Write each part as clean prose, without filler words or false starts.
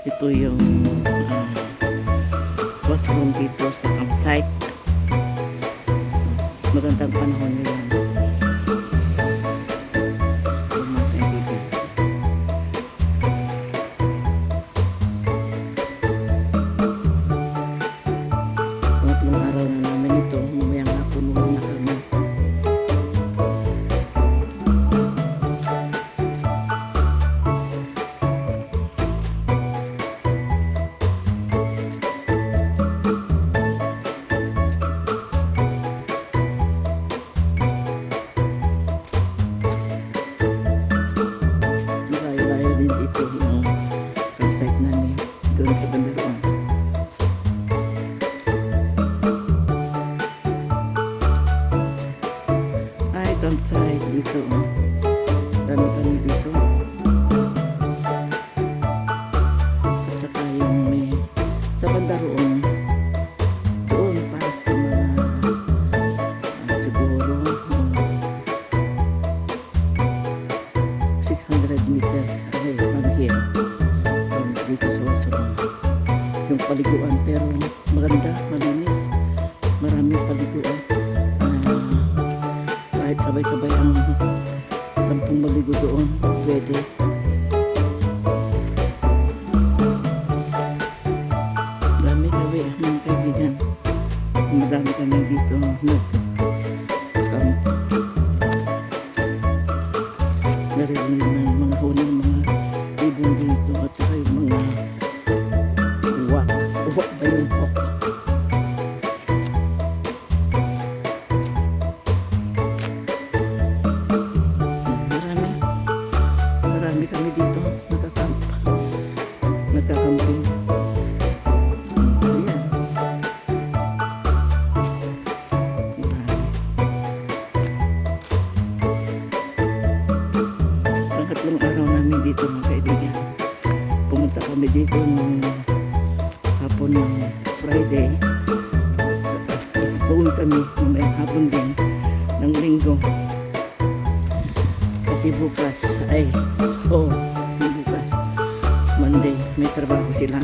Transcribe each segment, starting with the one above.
Ito yung washroom dito sa campsite. Magandang panahon ngayon. Pangatlong araw na namin ito. Mamayang hapon muna kami. Layo-layo din dito yung campsite namin doon sa Bandaruan. Ay, campsite dito. Dami-dami dito. At saka yung may sa Bandaruan doon para sa mga siguro 600 meters away from here, from dito sa Wasserman yung paliguan, pero maganda, malinis, maraming paliguan. Kahit sabay-sabay ang 10 maligo doon, pwede. Dami kami mga kaibigan, madami kami dito nag-camp. Narinig ng mga huni, mga ibon dito, at saka yung mga uwak ba yung hawk? Marami kami dito nagkakamping. Ayan, pangatlong araw namin dito mga kaibigan. Pumunta kami dito nung hapon ng Friday. Uwi kami mamayang hapon din ng Linggo. Kasi bukas bukas Monday may trabaho sila.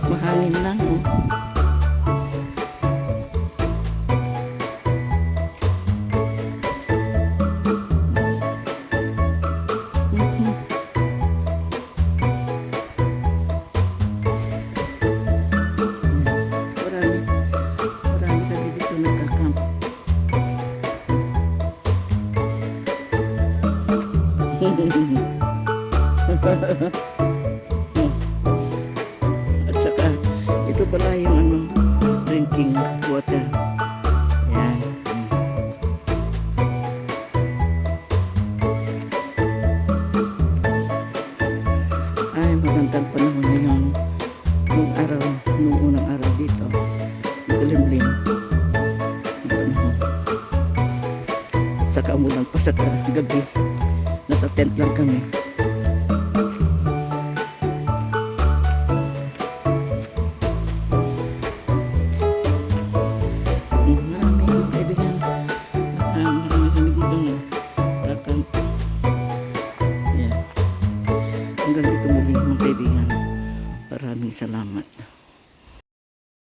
Mahangin lang marami kami dito nagkakamp. At saka ito pala yung drinking water. Yan. Ay, magandang panahon ngayon. Nung unang araw dito, madilim-lim ang panahon. Saka umulan pa sa gabi. Nasa tent lang kami.